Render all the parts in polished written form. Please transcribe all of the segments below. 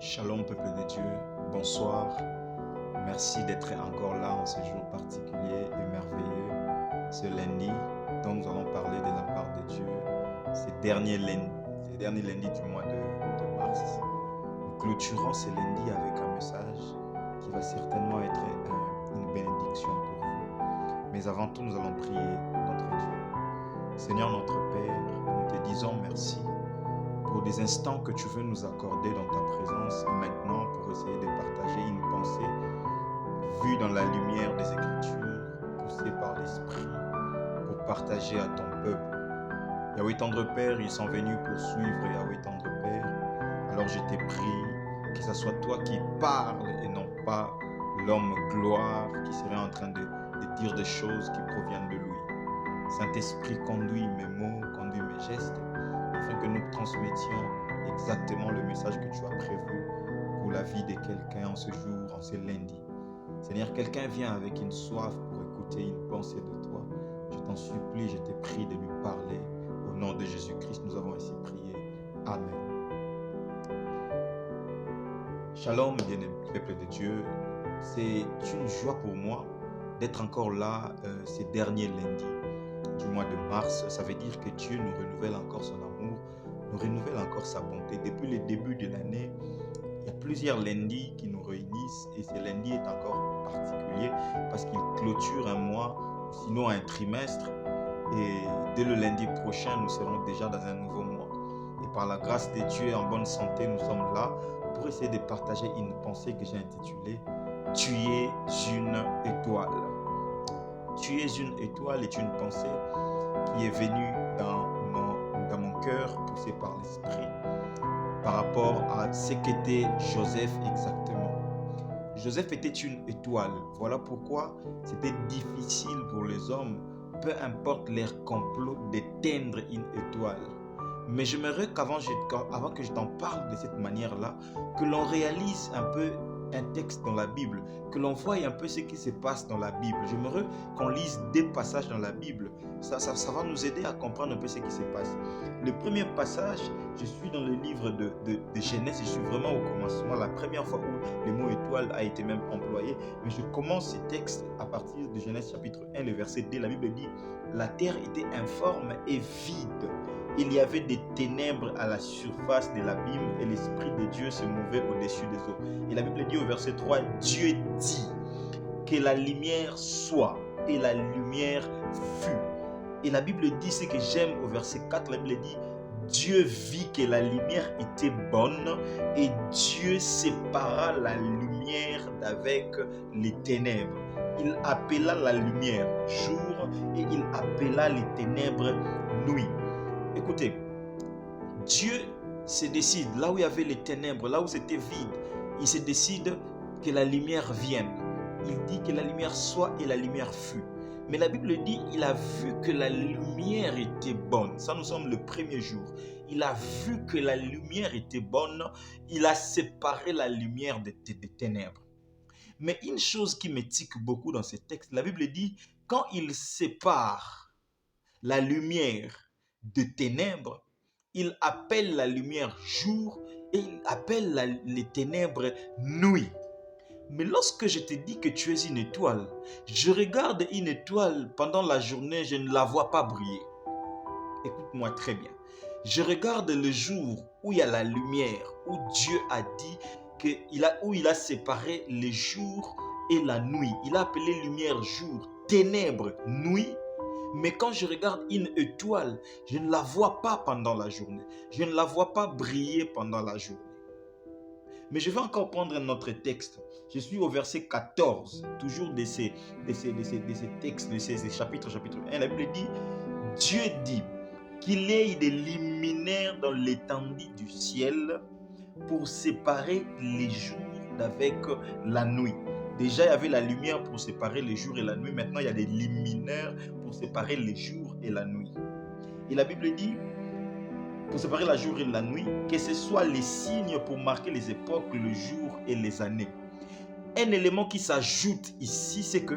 Shalom peuple de Dieu, bonsoir. Merci d'être encore là en ce jour particulier et merveilleux, ce lundi dont nous allons parler de la part de Dieu, ces derniers lundis du mois de mars. Nous clôturons ce lundi avec un message qui va certainement être une bénédiction pour vous. Mais avant tout, nous allons prier notre Dieu. Seigneur notre Père, nous te disons merci pour des instants que tu veux nous accorder dans ta présence maintenant pour essayer de partager une pensée vue dans la lumière des Écritures, poussée par l'Esprit, pour partager à ton peuple. Yahweh tendre Père, ils sont venus pour suivre Yahweh tendre Père. Alors je te prie que ce soit toi qui parles et non pas l'homme gloire qui serait en train de dire des choses qui proviennent de lui. Saint-Esprit, conduis mes mots, conduis mes gestes, afin que nous transmettions exactement le message que tu as prévu pour la vie de quelqu'un en ce jour, en ce lundi. Seigneur, quelqu'un vient avec une soif pour écouter une pensée de toi. Je t'en supplie, je te prie de lui parler. Au nom de Jésus-Christ, nous avons ainsi prié. Amen. Shalom, bien-aimé peuple de Dieu. C'est une joie pour moi d'être encore là ces derniers lundis du mois de mars. Ça veut dire que Dieu nous renouvelle encore son amour, nous renouvelle encore sa bonté. Depuis le début de l'année, il y a plusieurs lundis qui nous réunissent et ce lundi est encore particulier parce qu'il clôture un mois, sinon un trimestre. Et dès le lundi prochain, nous serons déjà dans un nouveau mois. Et par la grâce de Dieu, en bonne santé, nous sommes là pour essayer de partager une pensée que j'ai intitulée « Tu es une étoile ». Tu es une étoile est une pensée qui est venue dans mon cœur, poussée par l'Esprit, par rapport à ce qu'était Joseph exactement. Joseph était une étoile. Voilà pourquoi c'était difficile pour les hommes, peu importe leur complot, d'éteindre une étoile. Mais j'aimerais avant que je t'en parle de cette manière-là, que l'on réalise un peu un texte dans la Bible, que l'on voie un peu ce qui se passe dans la Bible. J'aimerais qu'on lise des passages dans la Bible. Ça va nous aider à comprendre un peu ce qui se passe. Le premier passage, je suis dans le livre de Genèse, je suis vraiment au commencement, la première fois où le mot étoile a été même employé. Mais je commence ce texte à partir de Genèse chapitre 1, le verset 2. La Bible dit « La terre était informe et vide. Il y avait des ténèbres à la surface de l'abîme et l'Esprit de Dieu se mouvait au-dessus des eaux. » Et la Bible dit au verset 3, Dieu dit que la lumière soit et la lumière fut. Et la Bible dit ce que j'aime au verset 4, la Bible dit Dieu vit que la lumière était bonne et Dieu sépara la lumière d'avec les ténèbres. Il appela la lumière jour et il appela les ténèbres nuit. Écoutez, Dieu se décide, là où il y avait les ténèbres, là où c'était vide, il se décide que la lumière vienne. Il dit que la lumière soit et la lumière fut. Mais la Bible dit, il a vu que la lumière était bonne. Ça, nous sommes le premier jour. Il a vu que la lumière était bonne. Il a séparé la lumière des ténèbres. Mais une chose qui me tique beaucoup dans ce texte, la Bible dit, quand il sépare la lumière de ténèbres, il appelle la lumière jour et il appelle les ténèbres nuit. Mais lorsque je te dis que tu es une étoile, je regarde une étoile pendant la journée, je ne la vois pas briller. Écoute-moi très bien. Je regarde le jour où il y a la lumière, où Dieu a dit où il a séparé le jour et la nuit. Il a appelé lumière jour, ténèbres nuit. Mais quand je regarde une étoile, je ne la vois pas pendant la journée. Je ne la vois pas briller pendant la journée. Mais je vais encore prendre un autre texte. Je suis au verset 14, toujours de ces textes, de ces chapitres 1. La Bible dit, Dieu dit qu'il y ait des luminaires dans l'étendue du ciel pour séparer les jours d'avec la nuit. Déjà, il y avait la lumière pour séparer les jours et la nuit. Maintenant, il y a des luminaires pour séparer les jours et la nuit. Et la Bible dit, pour séparer la jour et la nuit, que ce soit les signes pour marquer les époques, le jour et les années. Un élément qui s'ajoute ici, c'est que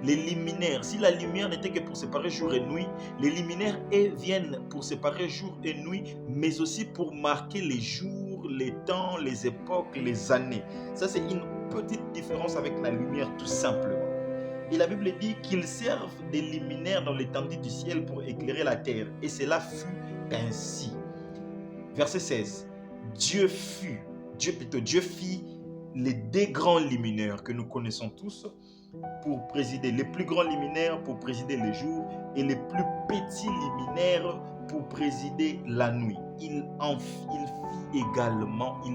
les luminaires, si la lumière n'était que pour séparer jour et nuit, les luminaires viennent pour séparer jour et nuit, mais aussi pour marquer les jours, les temps, les époques, les années. Ça, c'est une petite différence avec la lumière, tout simplement. Et la Bible dit qu'ils servent des luminaires dans l'étendue du ciel pour éclairer la terre. Et cela fut ainsi. Verset 16. Dieu fit les deux grands luminaires que nous connaissons tous pour présider, les plus grands luminaires pour présider le jour et les plus petits luminaires pour présider la nuit. Il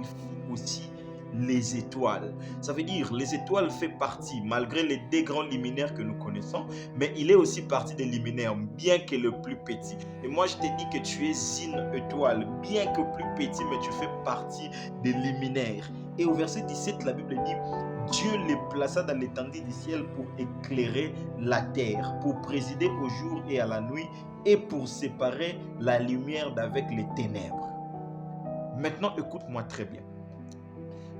fit aussi les étoiles. Ça veut dire les étoiles fait partie, malgré les deux grands luminaires que nous connaissons, mais il est aussi partie des luminaires, bien que le plus petit. Et moi je t'ai dit que tu es une étoile, bien que plus petit, mais tu fais partie des luminaires. Et au verset 17, la Bible dit Dieu les plaça dans l'étendue du ciel pour éclairer la terre, pour présider au jour et à la nuit, et pour séparer la lumière d'avec les ténèbres. Maintenant, écoute-moi très bien.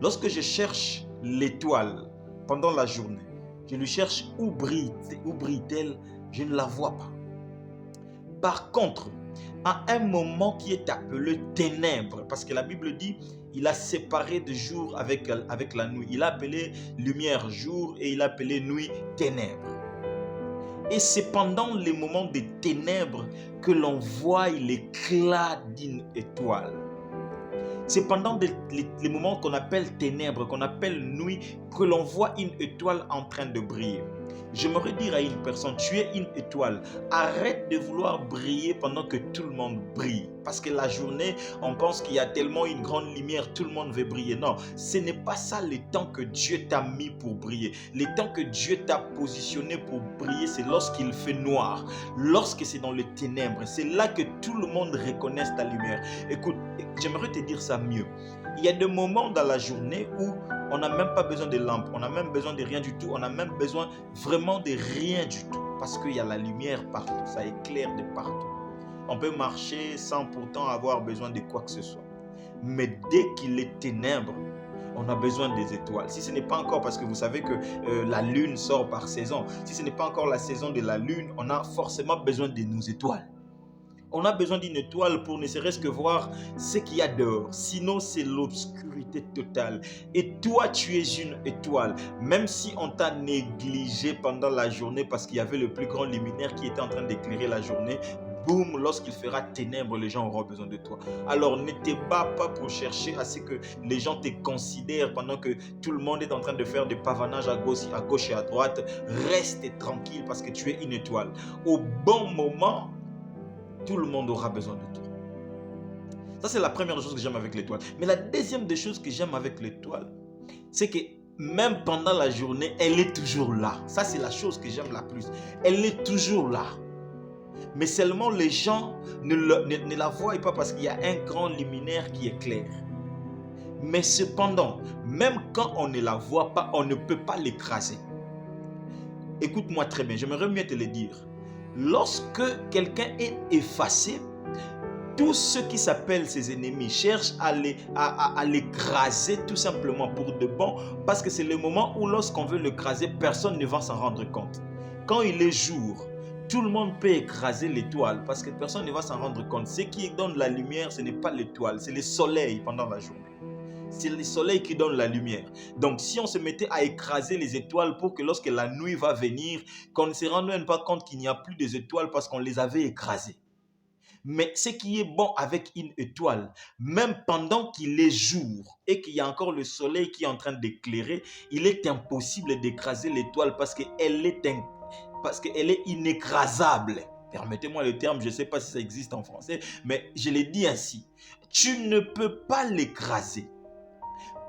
Lorsque je cherche l'étoile pendant la journée, je lui cherche où brille-t-elle, je ne la vois pas. Par contre, à un moment qui est appelé ténèbres, parce que la Bible dit, il a séparé de jour avec la nuit. Il a appelé lumière jour et il a appelé nuit ténèbres. Et c'est pendant les moments de ténèbres que l'on voit l'éclat d'une étoile. C'est pendant les moments qu'on appelle ténèbres, qu'on appelle nuit, que l'on voit une étoile en train de briller. J'aimerais dire à une personne, tu es une étoile. Arrête de vouloir briller pendant que tout le monde brille. Parce que la journée, on pense qu'il y a tellement une grande lumière, tout le monde veut briller. Non, ce n'est pas ça le temps que Dieu t'a mis pour briller. Le temps que Dieu t'a positionné pour briller, c'est lorsqu'il fait noir. Lorsque c'est dans les ténèbres, c'est là que tout le monde reconnaisse ta lumière. Écoute, j'aimerais te dire ça mieux. Il y a des moments dans la journée où on n'a même pas besoin de lampes, on n'a même besoin de rien du tout, on n'a même besoin vraiment de rien du tout. Parce qu'il y a la lumière partout, ça éclaire de partout. On peut marcher sans pourtant avoir besoin de quoi que ce soit. Mais dès qu'il est ténèbres, on a besoin des étoiles. Si ce n'est pas encore, parce que vous savez que la lune sort par saison, si ce n'est pas encore la saison de la lune, on a forcément besoin de nos étoiles. On a besoin d'une étoile pour ne serait-ce que voir ce qu'il y a dehors. Sinon, c'est l'obscurité totale. Et toi, tu es une étoile. Même si on t'a négligé pendant la journée parce qu'il y avait le plus grand luminaire qui était en train d'éclairer la journée, boum, lorsqu'il fera ténèbres, les gens auront besoin de toi. Alors, ne te bats pas pour chercher à ce que les gens te considèrent pendant que tout le monde est en train de faire des pavanages à gauche et à droite. Reste tranquille parce que tu es une étoile. Au bon moment, tout le monde aura besoin de toi. Ça, c'est la première chose que j'aime avec l'étoile. Mais la deuxième des choses que j'aime avec l'étoile, c'est que même pendant la journée, elle est toujours là. Ça, c'est la chose que j'aime la plus. Elle est toujours là. Mais seulement les gens ne la voient pas parce qu'il y a un grand luminaire qui éclaire. Mais cependant, même quand on ne la voit pas, on ne peut pas l'écraser. Écoute-moi très bien, j'aimerais mieux te le dire. Lorsque quelqu'un est effacé, tous ceux qui s'appellent ses ennemis cherchent à l'écraser tout simplement pour de bon, parce que c'est le moment où lorsqu'on veut l'écraser, personne ne va s'en rendre compte. Quand il est jour, tout le monde peut écraser l'étoile parce que personne ne va s'en rendre compte. Ce qui donne la lumière, ce n'est pas l'étoile, c'est le soleil pendant la journée. C'est le soleil qui donne la lumière. Donc, si on se mettait à écraser les étoiles pour que lorsque la nuit va venir, qu'on ne se rende même pas compte qu'il n'y a plus des étoiles parce qu'on les avait écrasées. Mais ce qui est bon avec une étoile, même pendant qu'il est jour et qu'il y a encore le soleil qui est en train d'éclairer, il est impossible d'écraser l'étoile parce qu'elle est inécrasable. Permettez-moi le terme, je ne sais pas si ça existe en français, mais je l'ai dit ainsi. Tu ne peux pas l'écraser.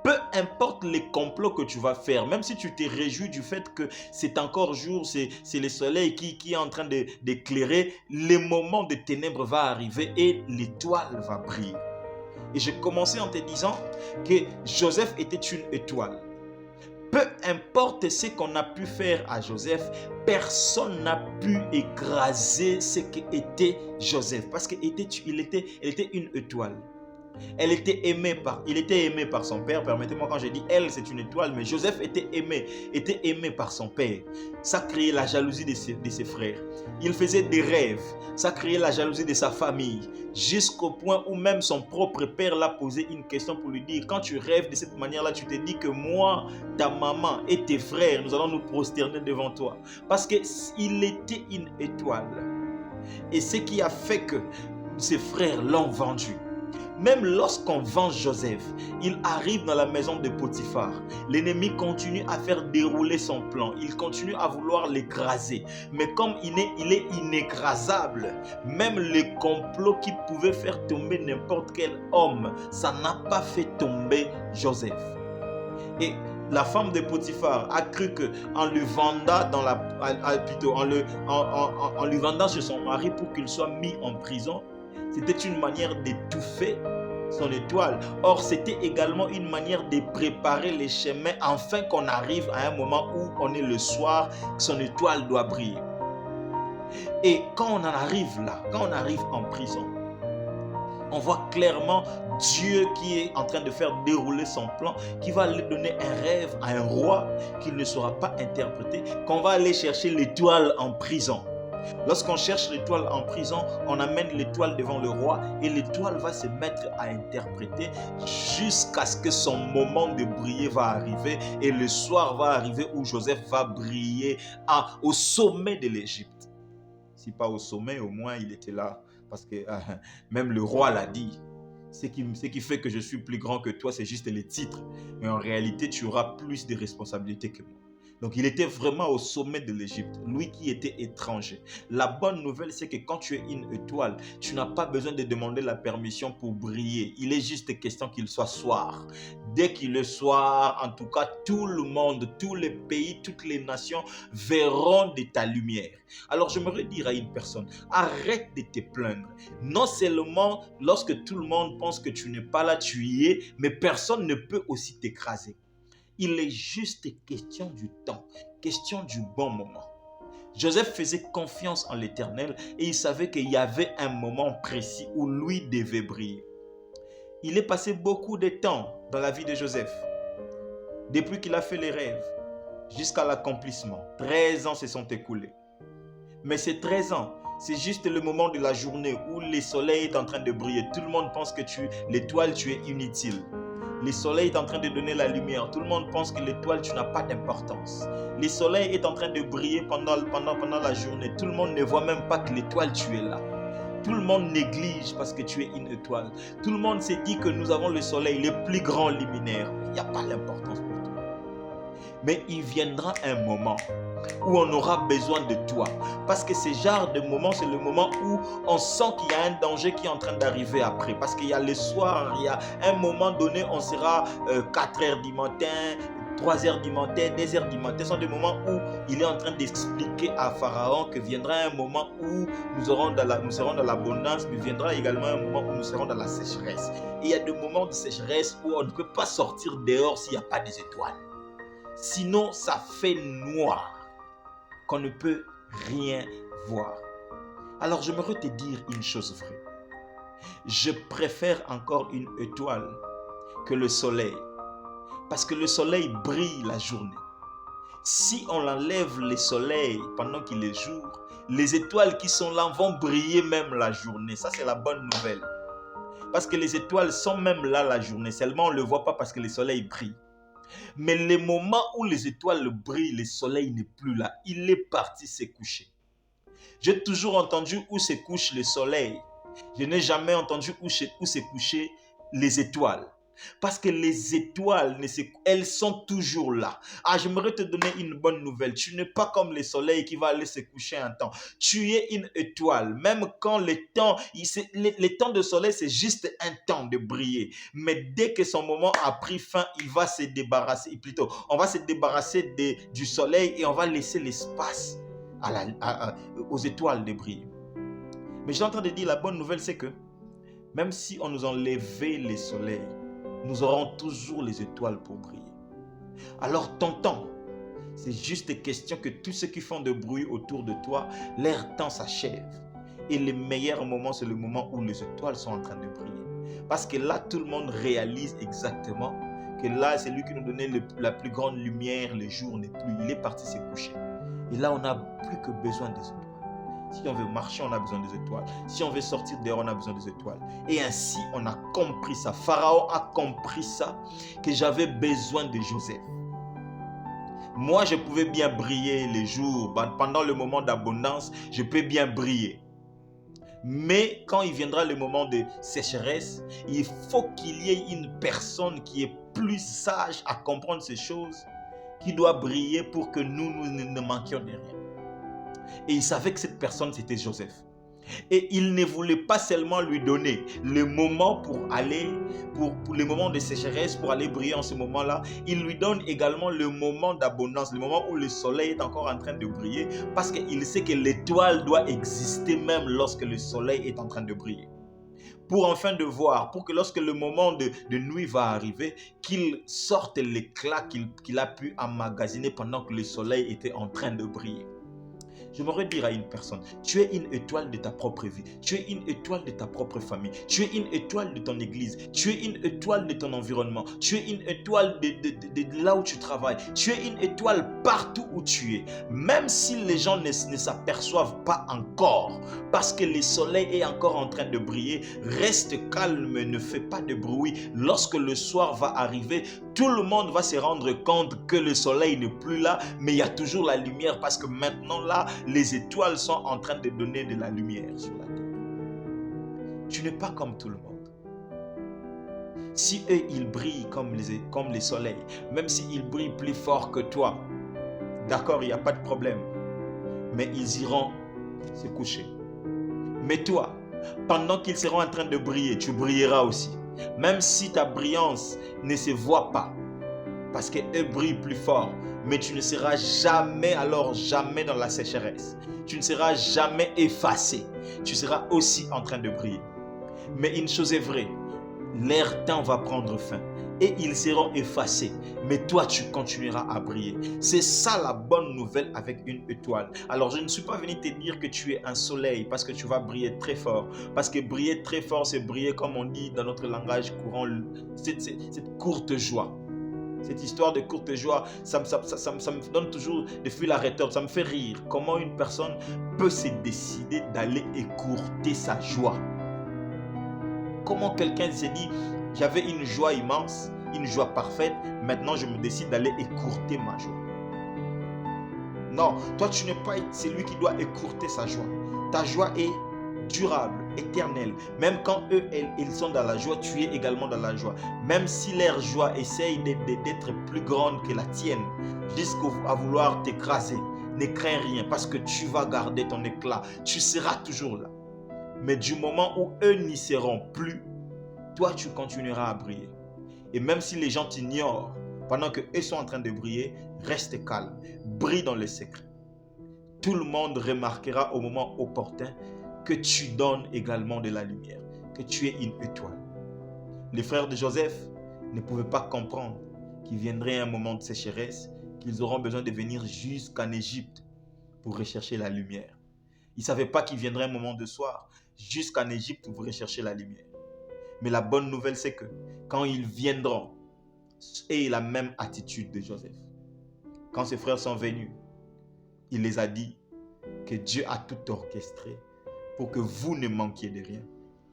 Peu importe les complots que tu vas faire, même si tu te réjouis du fait que c'est encore jour, c'est le soleil qui est en train d'éclairer, le moment de ténèbres va arriver et l'étoile va briller. Et j'ai commencé en te disant que Joseph était une étoile. Peu importe ce qu'on a pu faire à Joseph, personne n'a pu écraser ce qu'était Joseph parce qu'il était une étoile. Il était aimé par son père. Permettez-moi, quand je dis elle, c'est une étoile, mais Joseph était aimé par son père. Ça créait la jalousie de ses frères. Il faisait des rêves. Ça créait la jalousie de sa famille. Jusqu'au point où même son propre père l'a posé une question pour lui dire, quand tu rêves de cette manière-là, tu te dis que moi, ta maman et tes frères, nous allons nous prosterner devant toi. Parce qu'il était une étoile. Et ce qui a fait que ses frères l'ont vendu. Même lorsqu'on vend Joseph, il arrive dans la maison de Potiphar. L'ennemi continue à faire dérouler son plan. Il continue à vouloir l'écraser. Mais comme il est inécrasable, même les complots qui pouvaient faire tomber n'importe quel homme, ça n'a pas fait tomber Joseph. Et la femme de Potiphar a cru qu'en lui vendant en lui vendant chez son mari pour qu'il soit mis en prison, c'était une manière d'étouffer son étoile. Or, c'était également une manière de préparer les chemins afin qu'on arrive à un moment où on est le soir, son étoile doit briller. Et quand on en arrive là, quand on arrive en prison, on voit clairement Dieu qui est en train de faire dérouler son plan, qui va aller donner un rêve à un roi qu'il ne saura pas interpréter, qu'on va aller chercher l'étoile en prison. Lorsqu'on cherche l'étoile en prison, on amène l'étoile devant le roi et l'étoile va se mettre à interpréter jusqu'à ce que son moment de briller va arriver et le soir va arriver où Joseph va briller au sommet de l'Égypte. Si pas au sommet, au moins il était là parce que même le roi l'a dit. Ce qui fait que je suis plus grand que toi, c'est juste les titres. Mais en réalité, tu auras plus de responsabilités que moi. Donc, il était vraiment au sommet de l'Égypte, lui qui était étranger. La bonne nouvelle, c'est que quand tu es une étoile, tu n'as pas besoin de demander la permission pour briller. Il est juste question qu'il soit soir. Dès qu'il est soir, en tout cas, tout le monde, tous les pays, toutes les nations verront de ta lumière. Alors, j'aimerais dire à une personne, arrête de te plaindre. Non seulement lorsque tout le monde pense que tu n'es pas là, tu y es, mais personne ne peut aussi t'écraser. Il est juste question du temps, question du bon moment. Joseph faisait confiance en l'Éternel et il savait qu'il y avait un moment précis où lui devait briller. Il est passé beaucoup de temps dans la vie de Joseph, depuis qu'il a fait les rêves jusqu'à l'accomplissement. 13 ans se sont écoulés. Mais ces 13 ans, c'est juste le moment de la journée où le soleil est en train de briller. Tout le monde pense que l'étoile, tu es inutile. Le soleil est en train de donner la lumière. Tout le monde pense que l'étoile, tu n'as pas d'importance. Le soleil est en train de briller pendant la journée. Tout le monde ne voit même pas que l'étoile, tu es là. Tout le monde néglige parce que tu es une étoile. Tout le monde s'est dit que nous avons le soleil, le plus grand luminaire. Il n'y a pas d'importance pour toi. Mais il viendra un moment où on aura besoin de toi. Parce que ce genre de moment, c'est le moment où on sent qu'il y a un danger qui est en train d'arriver après. Parce qu'il y a le soir, il y a un moment donné, on sera 4 heures du matin, 3 heures du matin, 2 heures du matin. Ce sont des moments où il est en train d'expliquer à Pharaon que viendra un moment où nous serons dans l'abondance, mais viendra également un moment où nous serons dans la sécheresse. Et il y a des moments de sécheresse où on ne peut pas sortir dehors s'il n'y a pas des étoiles. Sinon, ça fait noir, qu'on ne peut rien voir. Alors, j'aimerais te dire une chose vraie. Je préfère encore une étoile que le soleil. Parce que le soleil brille la journée. Si on enlève le soleil pendant qu'il est jour, les étoiles qui sont là vont briller même la journée. Ça, c'est la bonne nouvelle. Parce que les étoiles sont même là la journée. Seulement, on ne le voit pas parce que le soleil brille. Mais le moment où les étoiles brillent, le soleil n'est plus là. Il est parti se coucher. J'ai toujours entendu où se couche le soleil. Je n'ai jamais entendu où se coucher les étoiles. Parce que les étoiles, elles sont toujours là. J'aimerais te donner une bonne nouvelle. Tu n'es pas comme le soleil qui va aller se coucher un temps. Tu es une étoile. Même quand le temps de soleil, c'est juste un temps de briller. Mais dès que son moment a pris fin, il va se débarrasser. Plutôt, on va se débarrasser du soleil et on va laisser l'espace aux étoiles de briller. Mais j'ai en train de dire, la bonne nouvelle, c'est que même si on nous enlevait le soleil, nous aurons toujours les étoiles pour briller. Alors ton temps, c'est juste question que tous ceux qui font de bruit autour de toi, leur temps s'achève. Et le meilleur moment, c'est le moment où les étoiles sont en train de briller. Parce que là, tout le monde réalise exactement que là, c'est lui qui nous donnait la plus grande lumière, le jour n'est plus, il est parti se coucher. Et là, on n'a plus que besoin des étoiles. Si on veut marcher, on a besoin des étoiles. Si on veut sortir dehors, on a besoin des étoiles. Et ainsi, on a compris ça. Pharaon a compris ça, que j'avais besoin de Joseph. Moi, je pouvais bien briller les jours. Pendant le moment d'abondance, je peux bien briller. Mais quand il viendra le moment de sécheresse, il faut qu'il y ait une personne qui est plus sage à comprendre ces choses, qui doit briller pour que nous ne manquions de rien. Et il savait que cette personne, c'était Joseph. Et il ne voulait pas seulement lui donner le moment pour aller, pour le moment de sécheresse, pour aller briller en ce moment-là. Il lui donne également le moment d'abondance, le moment où le soleil est encore en train de briller, parce qu'il sait que l'étoile doit exister même lorsque le soleil est en train de briller. Pour enfin de voir, pour que lorsque le moment de nuit va arriver, qu'il sorte l'éclat qu'il a pu emmagasiner pendant que le soleil était en train de briller. J'aimerais dire à une personne, tu es une étoile de ta propre vie, tu es une étoile de ta propre famille, tu es une étoile de ton église, tu es une étoile de ton environnement, tu es une étoile de là où tu travailles, tu es une étoile partout où tu es. Même si les gens ne s'aperçoivent pas encore, parce que le soleil est encore en train de briller, reste calme, ne fais pas de bruit. Lorsque le soir va arriver, tout le monde va se rendre compte que le soleil n'est plus là, mais il y a toujours la lumière, parce que maintenant là, les étoiles sont en train de donner de la lumière sur la terre. Tu n'es pas comme tout le monde. Si eux, ils brillent comme les soleils, même s'ils brillent plus fort que toi, d'accord, il n'y a pas de problème. Mais ils iront se coucher. Mais toi, pendant qu'ils seront en train de briller, tu brilleras aussi. Même si ta brillance ne se voit pas, parce qu'eux brillent plus fort, mais tu ne seras jamais dans la sécheresse. Tu ne seras jamais effacé. Tu seras aussi en train de briller. Mais une chose est vraie, leur temps va prendre fin et ils seront effacés. Mais toi, tu continueras à briller. C'est ça la bonne nouvelle avec une étoile. Alors, je ne suis pas venu te dire que tu es un soleil parce que tu vas briller très fort. Parce que briller très fort, c'est briller, comme on dit dans notre langage courant, cette courte joie. Cette histoire de courte joie, ça me donne toujours des fils à retordre, ça me fait rire. Comment une personne peut se décider d'aller écourter sa joie? Comment quelqu'un se dit, j'avais une joie immense, une joie parfaite, maintenant je me décide d'aller écourter ma joie. Non, toi tu n'es pas celui qui doit écourter sa joie. Ta joie est durable, éternelle. Même quand eux, ils sont dans la joie, tu es également dans la joie. Même si leur joie essaye d'être plus grande que la tienne, jusqu'à vouloir t'écraser, ne crains rien parce que tu vas garder ton éclat. Tu seras toujours là. Mais du moment où eux n'y seront plus, toi tu continueras à briller. Et même si les gens t'ignorent, pendant qu'eux sont en train de briller, reste calme, brille dans le secret. Tout le monde remarquera au moment opportun que tu donnes également de la lumière, que tu es une étoile. Les frères de Joseph ne pouvaient pas comprendre qu'il viendrait un moment de sécheresse, qu'ils auront besoin de venir jusqu'en Égypte pour rechercher la lumière. Ils ne savaient pas qu'il viendrait un moment de soir jusqu'en Égypte pour rechercher la lumière. Mais la bonne nouvelle, c'est que quand ils viendront, aient la même attitude de Joseph. Quand ses frères sont venus, il les a dit que Dieu a tout orchestré pour que vous ne manquiez de rien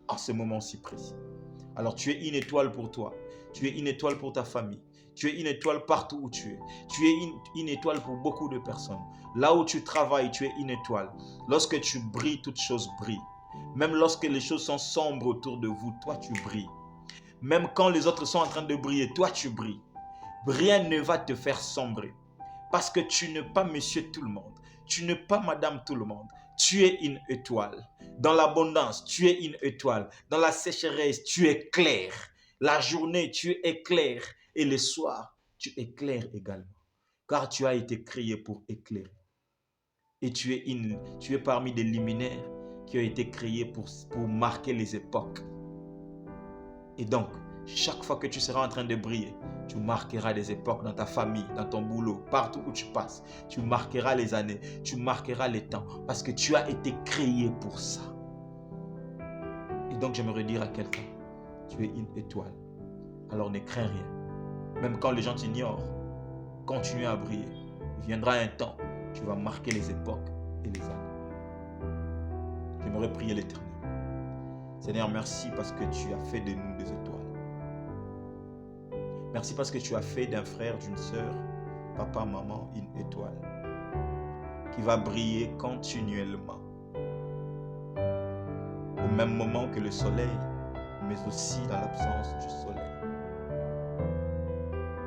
en ce moment si précis. Alors tu es une étoile pour toi, tu es une étoile pour ta famille, tu es une étoile partout où tu es. Tu es une étoile pour beaucoup de personnes. Là où tu travailles, tu es une étoile. Lorsque tu brilles, toutes choses brillent. Même lorsque les choses sont sombres autour de vous, toi tu brilles. Même quand les autres sont en train de briller, toi tu brilles. Rien ne va te faire sombrer. Parce que tu n'es pas monsieur tout le monde. Tu n'es pas madame tout le monde. Tu es une étoile. Dans l'abondance, tu es une étoile. Dans la sécheresse, tu éclaires. La journée, tu éclaires. Et le soir, tu éclaires également. Car tu as été créé pour éclairer. Et tu es parmi des luminaires qui ont été créés pour marquer les époques. Et donc, chaque fois que tu seras en train de briller, tu marqueras des époques dans ta famille, dans ton boulot, partout où tu passes. Tu marqueras les années, tu marqueras les temps, parce que tu as été créé pour ça. Et donc, j'aimerais dire à quelqu'un, Tu es une étoile. Alors ne crains rien. Même quand les gens t'ignorent, continue à briller. Il viendra un temps, tu vas marquer les époques et les années. J'aimerais prier l'Éternel. Seigneur, merci parce que tu as fait de nous des étoiles. Merci parce que tu as fait d'un frère, d'une sœur, papa, maman, une étoile qui va briller continuellement. Au même moment que le soleil, mais aussi dans l'absence du soleil.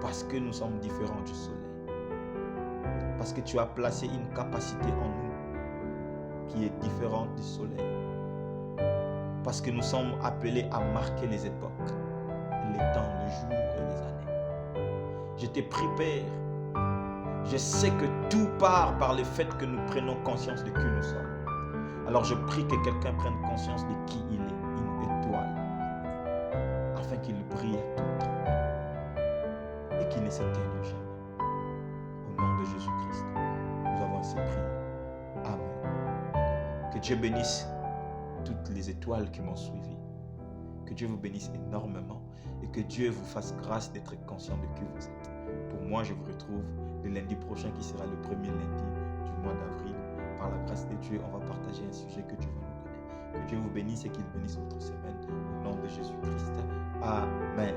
Parce que nous sommes différents du soleil. Parce que tu as placé une capacité en nous qui est différente du soleil. Parce que nous sommes appelés à marquer les époques, les temps, les jours et les années. Je te prie, Père. Je sais que tout part par le fait que nous prenons conscience de qui nous sommes. Alors je prie que quelqu'un prenne conscience de qui il est, une étoile, afin qu'il brille à tout temps et qu'il ne s'éteigne jamais. Au nom de Jésus-Christ, nous avons ainsi prié. Amen. Que Dieu bénisse toutes les étoiles qui m'ont suivi. Que Dieu vous bénisse énormément et que Dieu vous fasse grâce d'être conscient de qui vous êtes. Pour moi, je vous retrouve le lundi prochain qui sera le premier lundi du mois d'avril. Par la grâce de Dieu, on va partager un sujet que Dieu va nous donner. Que Dieu vous bénisse et qu'il bénisse votre semaine. Au nom de Jésus-Christ. Amen.